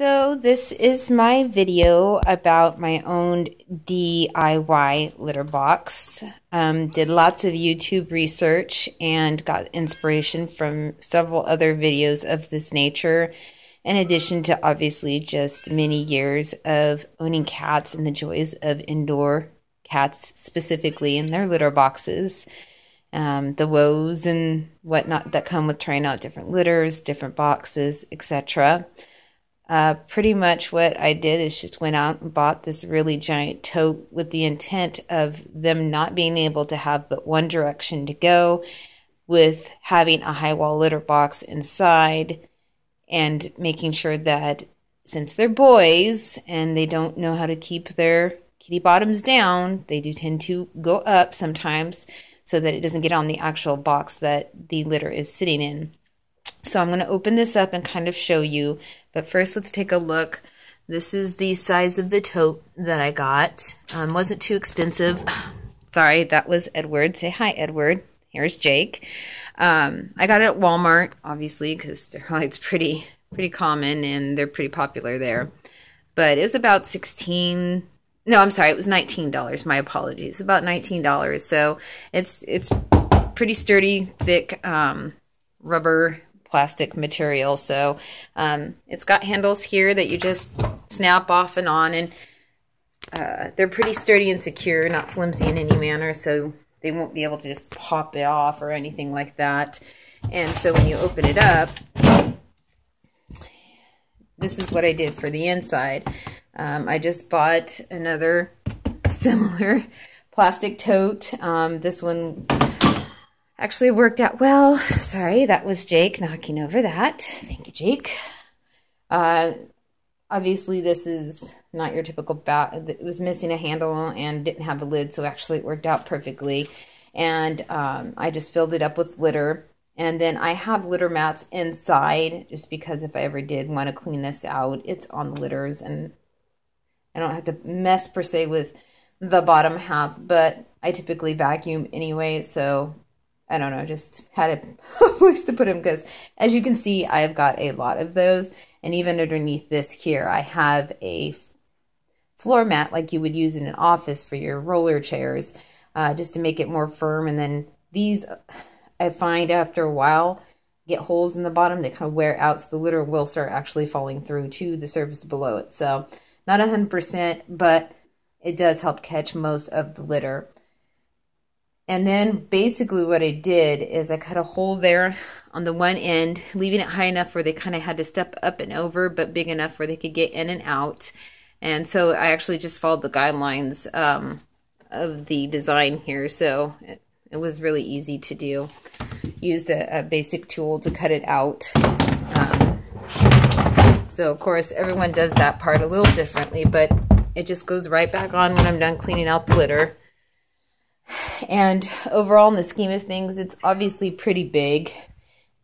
So this is my video about my own DIY litter box. Did lots of YouTube research and got inspiration from several other videos of this nature, in addition to obviously just many years of owning cats and the joys of indoor cats, specifically in their litter boxes. The woes and whatnot that come with trying out different litters, different boxes, etc. Pretty much what I did is just went out and bought this really giant tote with the intent of them not being able to have but one direction to go, with having a high wall litter box inside and making sure that since they're boys and they don't know how to keep their kitty bottoms down, they do tend to go up sometimes so that it doesn't get on the actual box that the litter is sitting in. So I'm going to open this up and kind of show you. But first, let's take a look. This is the size of the tote that I got. Wasn't too expensive. Sorry, that was Edward. Say hi, Edward. Here's Jake. I got it at Walmart, obviously, because it's pretty common and they're pretty popular there. But it was about $16. No, I'm sorry, it was $19. My apologies. About $19. So it's pretty sturdy, thick rubber plastic material. So it's got handles here that you just snap off and on, and they're pretty sturdy and secure, not flimsy in any manner, so they won't be able to just pop it off or anything like that. And so when you open it up, this is what I did for the inside. I just bought another similar plastic tote. This one actually worked out well. Sorry, that was Jake knocking over that. Thank you, Jake. Obviously, this is not your typical bat. It was missing a handle and didn't have a lid, so actually it worked out perfectly. And I just filled it up with litter. And then I have litter mats inside, just because if I ever did want to clean this out, it's on the litters, and I don't have to mess per se with the bottom half, but I typically vacuum anyway, so I don't know, just had a place to put them, because as you can see, I've got a lot of those. And even underneath this here, I have a floor mat like you would use in an office for your roller chairs, just to make it more firm. And then these, I find after a while, get holes in the bottom. They kind of wear out, so the litter will start actually falling through to the surface below it. So not 100%, but it does help catch most of the litter. And then basically what I did is I cut a hole there on the one end, leaving it high enough where they kind of had to step up and over, but big enough where they could get in and out. And so I actually just followed the guidelines of the design here. So it was really easy to do. Used a basic tool to cut it out. So of course everyone does that part a little differently, but it just goes right back on when I'm done cleaning out the litter. And overall, in the scheme of things, it's obviously pretty big,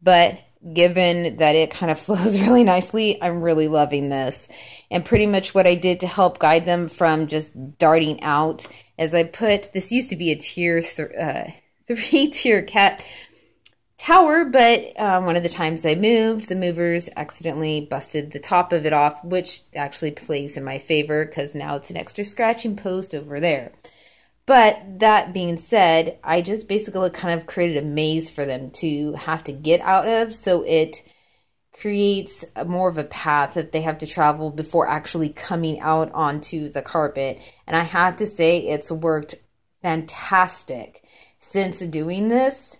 but given that it kind of flows really nicely, I'm really loving this. And pretty much what I did to help guide them from just darting out is I put, this used to be a tier 3-tier cat tower, but one of the times I moved, the movers accidentally busted the top of it off, which actually plays in my favor because now it's an extra scratching post over there. But that being said, I just basically kind of created a maze for them to have to get out of, so it creates more of a path that they have to travel before actually coming out onto the carpet. And I have to say it's worked fantastic since doing this,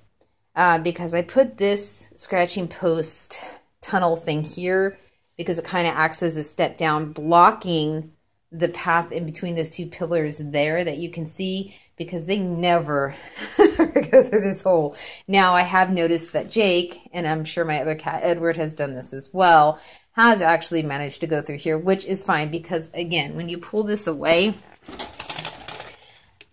because I put this scratching post tunnel thing here because it kind of acts as a step down, blocking the path in between those two pillars there that you can see, because they never go through this hole. Now, I have noticed that Jake, and I'm sure my other cat, Edward, has done this as well, has actually managed to go through here, which is fine because, again, when you pull this away,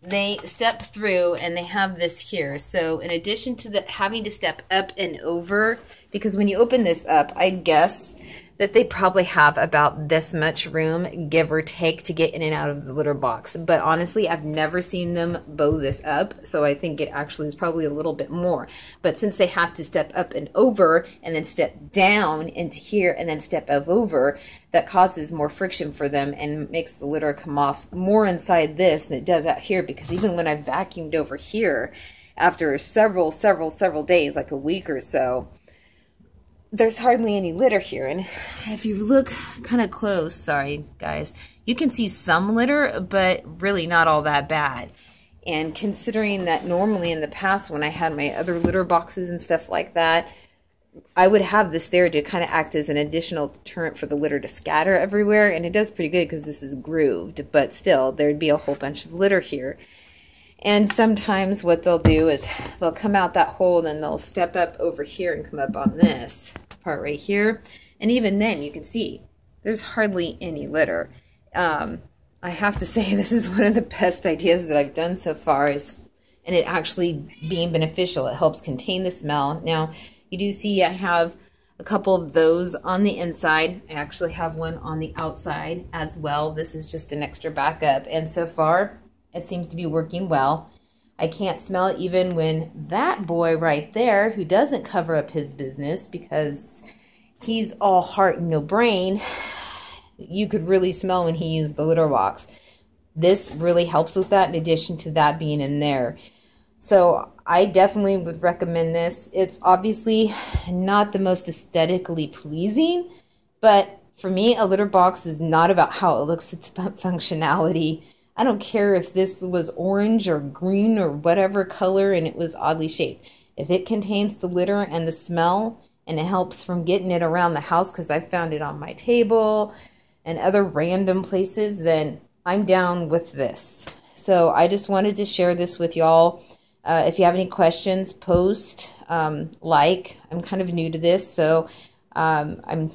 they step through and they have this here. So in addition to having to step up and over, because when you open this up, I guess that they probably have about this much room, give or take, to get in and out of the litter box. But honestly, I've never seen them bow this up, so I think it actually is probably a little bit more. But since they have to step up and over, and then step down into here, and then step up over, that causes more friction for them and makes the litter come off more inside this than it does out here. Because even when I vacuumed over here, after several days, like a week or so, there's hardly any litter here. And if you look kind of close, sorry guys, you can see some litter, but really not all that bad. And considering that normally in the past when I had my other litter boxes and stuff like that, I would have this there to kind of act as an additional deterrent for the litter to scatter everywhere. And it does pretty good because this is grooved, but still there'd be a whole bunch of litter here. And sometimes what they'll do is they'll come out that hole and then they'll step up over here and come up on this part right here. And even then you can see there's hardly any litter. I have to say this is one of the best ideas that I've done so far, and it actually being beneficial. It helps contain the smell. Now you do see I have a couple of those on the inside. I actually have one on the outside as well. This is just an extra backup, and so far it seems to be working well. I can't smell it even when that boy right there, who doesn't cover up his business because he's all heart and no brain, you could really smell when he used the litter box. This really helps with that, in addition to that being in there. So I definitely would recommend this. It's obviously not the most aesthetically pleasing, but for me, a litter box is not about how it looks, it's about functionality. I don't care if this was orange or green or whatever color and it was oddly shaped. If it contains the litter and the smell and it helps from getting it around the house, because I found it on my table and other random places, then I'm down with this. So I just wanted to share this with y'all. If you have any questions, post, like. I'm kind of new to this, so I'm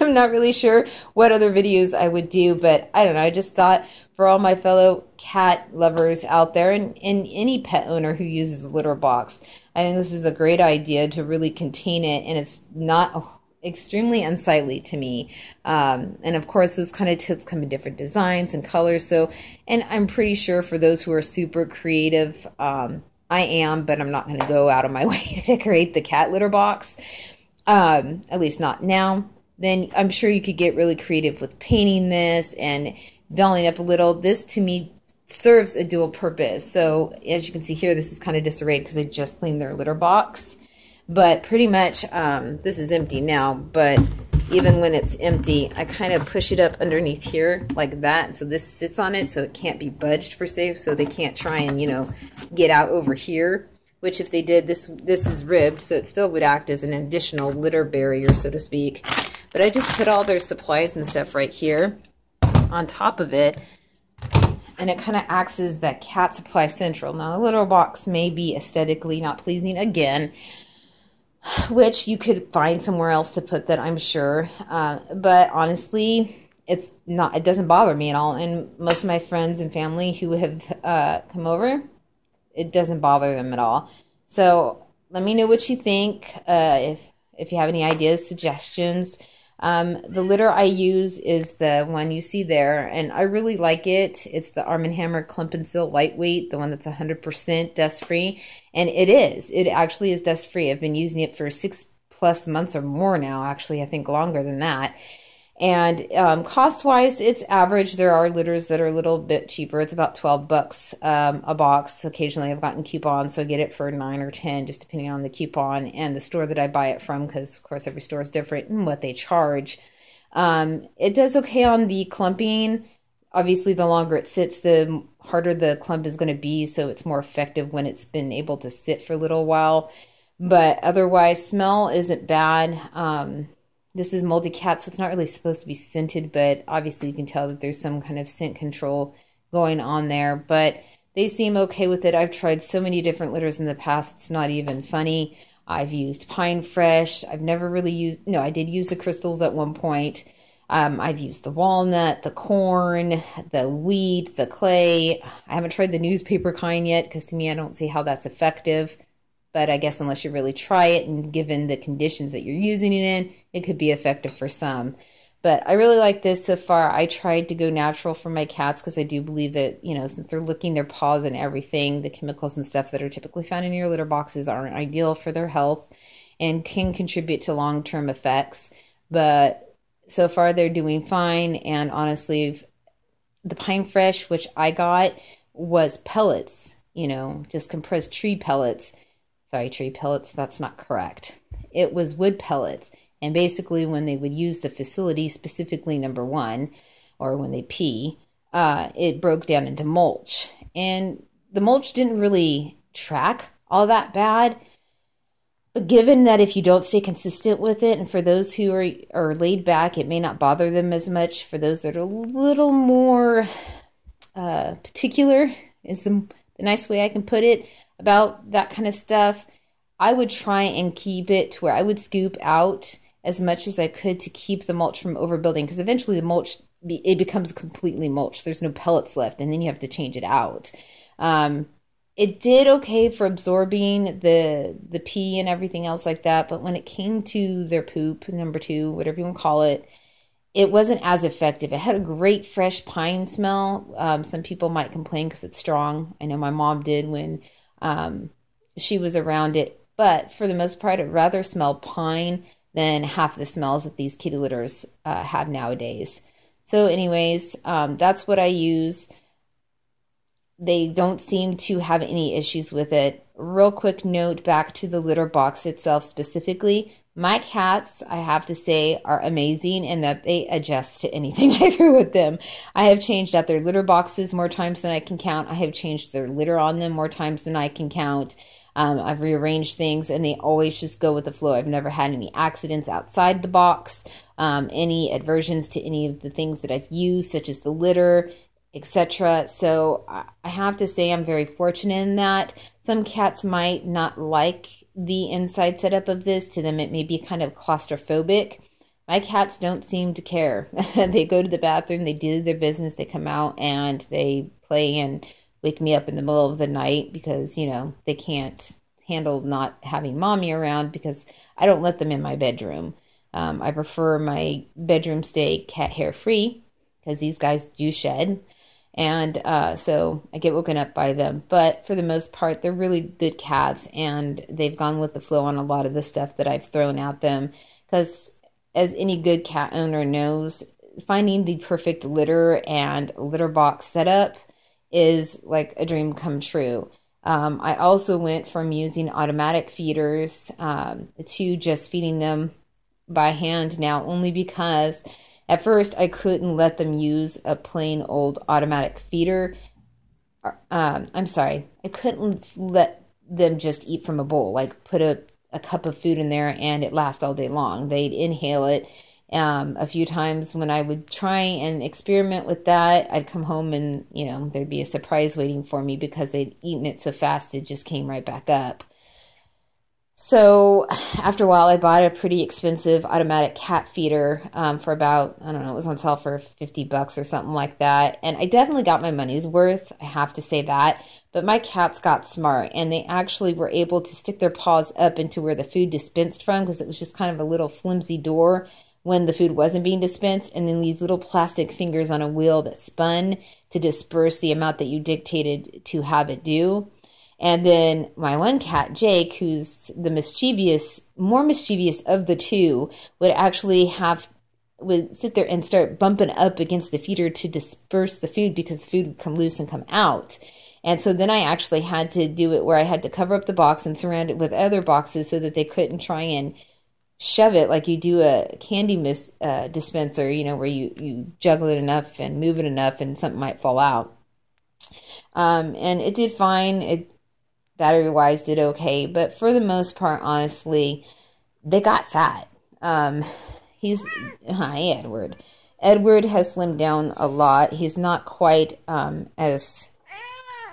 I'm not really sure what other videos I would do, but I don't know. I just thought for all my fellow cat lovers out there and any pet owner who uses a litter box, I think this is a great idea to really contain it, and it's not extremely unsightly to me. And of course, those kind of totes come in different designs and colors. So, and I'm pretty sure for those who are super creative, I am, but I'm not going to go out of my way to decorate the cat litter box. At least not now. Then I'm sure you could get really creative with painting this and dolling up a little. This to me serves a dual purpose. So as you can see here, this is kind of disarrayed because I just cleaned their litter box. But pretty much, this is empty now, but even when it's empty, I kind of push it up underneath here like that. So this sits on it so it can't be budged per se, so they can't try and, you know, get out over here. Which if they did, this is ribbed, so it still would act as an additional litter barrier, so to speak. But I just put all their supplies and stuff right here on top of it, and it kind of acts as that cat supply central. Now, the litter box may be aesthetically not pleasing again, which you could find somewhere else to put that, I'm sure. But honestly, it's not. It doesn't bother me at all. And most of my friends and family who have come over, it doesn't bother them at all. So let me know what you think. If you have any ideas, suggestions. The litter I use is the one you see there, and I really like it. It's the Arm & Hammer Clump and Seal Lightweight, the one that's 100% dust-free. And it is. It actually is dust-free. I've been using it for 6+ months or more now, actually. I think longer than that. And cost-wise, it's average. There are litters that are a little bit cheaper. It's about $12 a box. Occasionally, I've gotten coupons, so I get it for $9 or $10, just depending on the coupon and the store that I buy it from, because, of course, every store is different in what they charge. It does okay on the clumping. Obviously, the longer it sits, the harder the clump is going to be, so it's more effective when it's been able to sit for a little while. But otherwise, smell isn't bad. This is multi-cat, so it's not really supposed to be scented, but obviously you can tell that there's some kind of scent control going on there. But they seem okay with it. I've tried so many different litters in the past, it's not even funny. I've used Pine Fresh. I've never really used, no, I did use the crystals at one point. I've used the walnut, the corn, the wheat, the clay. I haven't tried the newspaper kind yet, because to me, I don't see how that's effective. but I guess unless you really try it and given the conditions that you're using it in, it could be effective for some. But I really like this so far. I tried to go natural for my cats because I do believe that, you know, since they're licking their paws and everything, the chemicals and stuff that are typically found in your litter boxes aren't ideal for their health and can contribute to long-term effects. But so far they're doing fine. And honestly, the Pine Fresh, which I got, was pellets, you know, just compressed tree pellets. Sorry, tree pellets, that's not correct. It was wood pellets. And basically when they would use the facility, specifically number one, or when they pee, it broke down into mulch. And the mulch didn't really track all that bad. But given that if you don't stay consistent with it, and for those who are laid back, it may not bother them as much. For those that are a little more particular is the nice way I can put it about that kind of stuff, I would try and keep it to where I would scoop out as much as I could to keep the mulch from overbuilding, because eventually the mulch, it becomes completely mulch. There's no pellets left, and then you have to change it out. It did okay for absorbing the pee and everything else like that, but when it came to their poop, number two, whatever you want to call it, it wasn't as effective. It had a great fresh pine smell. Some people might complain because it's strong. I know my mom did when she was around it, but for the most part, it rather smelled pine than half the smells that these kitty litters have nowadays. So anyways, that's what I use. They don't seem to have any issues with it. Real quick note back to the litter box itself specifically. My cats, I have to say, are amazing in that they adjust to anything I throw at them. I have changed out their litter boxes more times than I can count. I have changed their litter on them more times than I can count. I've rearranged things, and they always just go with the flow. I've never had any accidents outside the box, any aversions to any of the things that I've used, such as the litter, etc. So I have to say I'm very fortunate in that. Some cats might not like the inside setup of this. To them, it may be kind of claustrophobic. My cats don't seem to care. They go to the bathroom, they do their business, they come out, and they play and wake me up in the middle of the night because, you know, they can't handle not having mommy around because I don't let them in my bedroom. I prefer my bedroom stay cat hair free because these guys do shed. And so I get woken up by them. But for the most part, they're really good cats, and they've gone with the flow on a lot of the stuff that I've thrown at them. Because as any good cat owner knows, finding the perfect litter and litter box setup is like a dream come true. I also went from using automatic feeders to just feeding them by hand now, only because at first I couldn't let them use a plain old automatic feeder. I'm sorry, I couldn't let them just eat from a bowl, like put a cup of food in there and it lasts all day long. They'd inhale it. A few times when I would try and experiment with that, I'd come home and, you know, there'd be a surprise waiting for me because they'd eaten it so fast it just came right back up. So after a while, I bought a pretty expensive automatic cat feeder for about, I don't know, it was on sale for $50 or something like that. And I definitely got my money's worth, I have to say that. But my cats got smart, and they actually were able to stick their paws up into where the food dispensed from, because it was just kind of a little flimsy door when the food wasn't being dispensed, and then these little plastic fingers on a wheel that spun to disperse the amount that you dictated to have it do. And then my one cat, Jake, who's the more mischievous of the two, would sit there and start bumping up against the feeder to disperse the food because the food would come loose and come out. And so then I actually had to do it where I had to cover up the box and surround it with other boxes so that they couldn't try and shove it like you do a candy dispenser, you know, where you juggle it enough and move it enough and something might fall out. And it did fine. It battery-wise did okay. But for the most part, honestly, they got fat. Hi, Edward. Edward has slimmed down a lot. He's not quite as...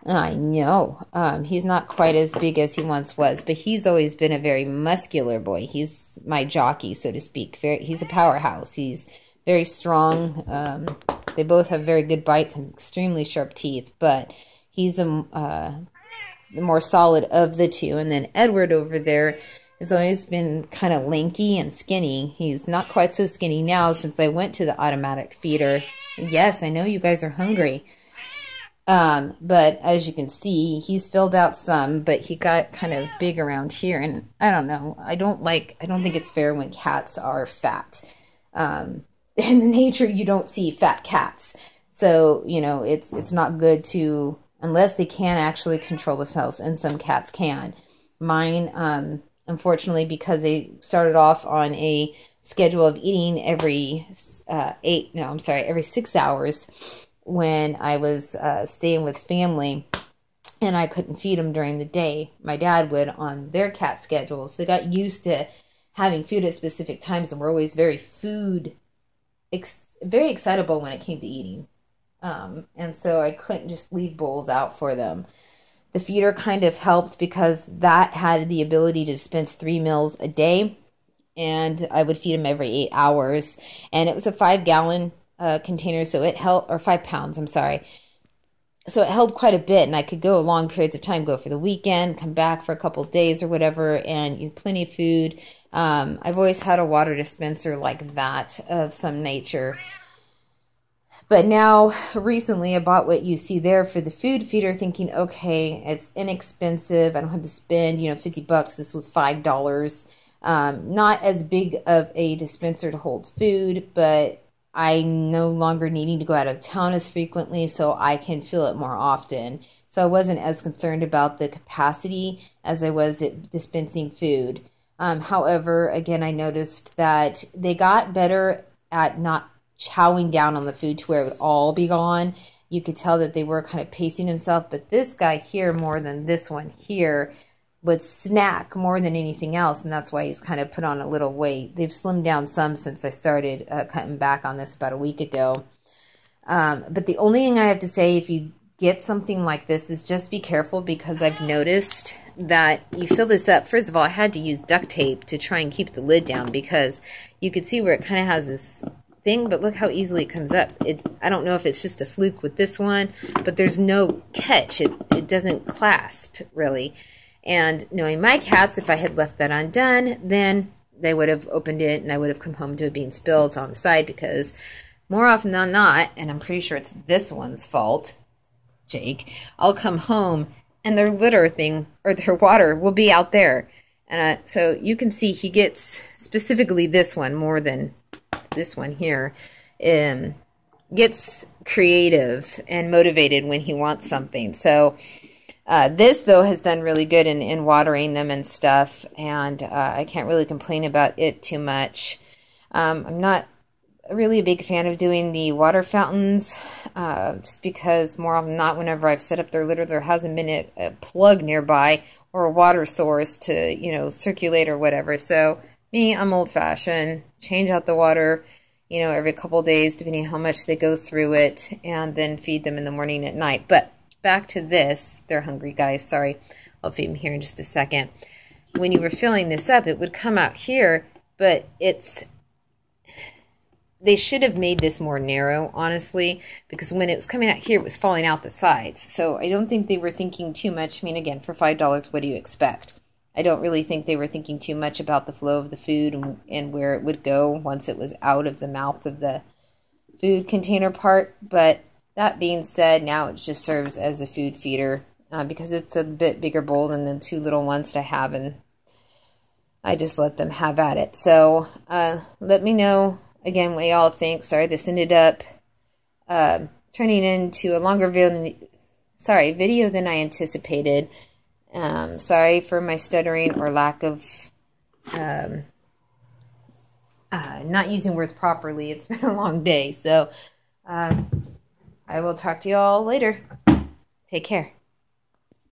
I know. He's not quite as big as he once was, but he's always been a very muscular boy. He's my jockey, so to speak. He's a powerhouse. He's very strong. They both have very good bites and extremely sharp teeth, but he's the more solid of the two. And then Edward over there has always been kind of lanky and skinny. He's not quite so skinny now since I went to the automatic feeder. Yes, I know you guys are hungry. But as you can see, he's filled out some, but he got kind of big around here. And I don't know. I don't think it's fair when cats are fat. In nature, you don't see fat cats. So, you know, it's not good to, unless they can actually control themselves, and some cats can. Mine, unfortunately, because they started off on a schedule of eating every 6 hours when I was staying with family, and I couldn't feed them during the day. My dad would on their cat schedules. They got used to having food at specific times, and were always very very excitable when it came to eating. And so I couldn't just leave bowls out for them. The feeder kind of helped because that had the ability to dispense 3 meals a day, and I would feed them every 8 hours. And it was a 5-gallon container, so it held, or 5 pounds, I'm sorry. So it held quite a bit, and I could go long periods of time, go for the weekend, come back for a couple of days or whatever, and eat plenty of food. I've always had a water dispenser like that of some nature. But now, recently, I bought what you see there for the food feeder, thinking, okay, it's inexpensive. I don't have to spend, $50. This was $5. Not as big of a dispenser to hold food, but I'm no longer needing to go out of town as frequently, so I can fill it more often. So I wasn't as concerned about the capacity as I was at dispensing food. However, again, I noticed that they got better at not chowing down on the food to where it would all be gone. You could tell that they were kind of pacing themselves, but this guy here, more than this one here, would snack more than anything else, and that's why he's kind of put on a little weight. They've slimmed down some since I started cutting back on this about a week ago. But the only thing I have to say, if you get something like this, is just be careful, because I've noticed that you fill this up. First of all, I had to use duct tape to try and keep the lid down, because you could see where it kind of has this thing, but look how easily it comes up. I don't know if it's just a fluke with this one, but there's no catch. It doesn't clasp, really. And knowing my cats, if I had left that undone, then they would have opened it, and I would have come home to it being spilled on the side, because more often than not, and I'm pretty sure it's this one's fault, Jake, I'll come home and their litter thing, or their water, will be out there. And so you can see he gets, specifically this one, more than this one here, gets creative and motivated when he wants something. So this, though, has done really good in watering them and stuff, and I can't really complain about it too much. I'm not really a big fan of doing the water fountains, just because more often than not, whenever I've set up their litter, there hasn't been a plug nearby or a water source to, circulate or whatever. So me, I'm old-fashioned. Change out the water, every couple days, depending on how much they go through it, and then feed them in the morning and at night. But back to this. They're hungry, guys. Sorry. I'll feed them here in just a second. When you were filling this up, it would come out here, but they should have made this more narrow, honestly, because when it was coming out here, it was falling out the sides. So I don't think they were thinking too much. I mean, again, for $5, what do you expect? I don't really think they were thinking too much about the flow of the food and where it would go once it was out of the mouth of the food container part. But that being said, now it just serves as a food feeder because it's a bit bigger bowl than the 2 little ones that I have, and I just let them have at it. So let me know, again, what y'all think. Sorry, this ended up turning into a longer video than I anticipated. Sorry for my stuttering or lack of not using words properly. It's been a long day. So I will talk to you all later. Take care.